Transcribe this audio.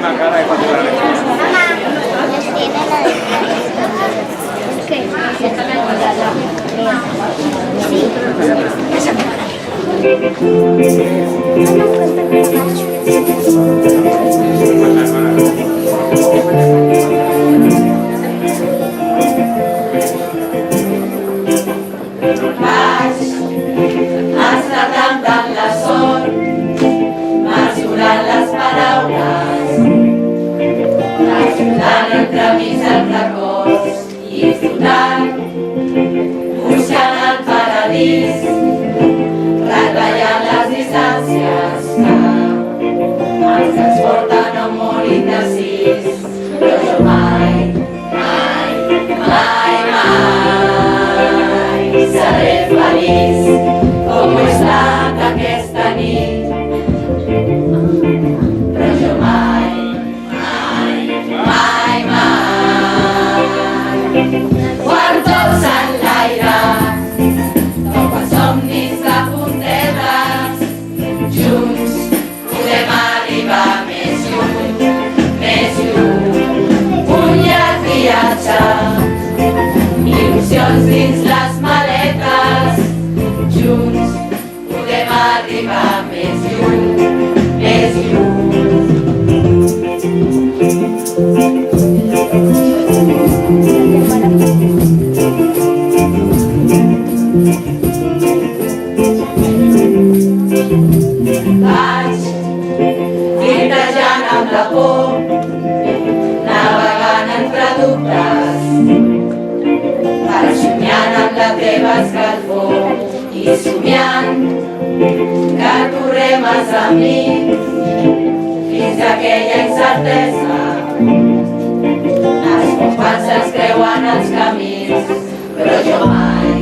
una cara y cuatro orejas. Has cantant la son, mesurant les paraules, ajudant entremig dels records i disfrutant, buscant el paradís, retallant les distàncies que ens transporten a un món indecís. Però jo mai, mai, mai, mai seré feliç com ho he estat aquesta nit. Però jo mai, mai, mai, mai quartos en l'aire, toca somnis de puntetes, junts podem arribar més lluny, més lluny. Un llarg viatge, il·lusions dins les maletes, junts podem arribar més lluny, més lluny. Vaig tintejant amb la por, navegant entre dubtes, somiant amb la teva escalfor i somiant que tornem-nos amb mi fins a aquella incertesa. Les compasses creuen els camins, però jo mai,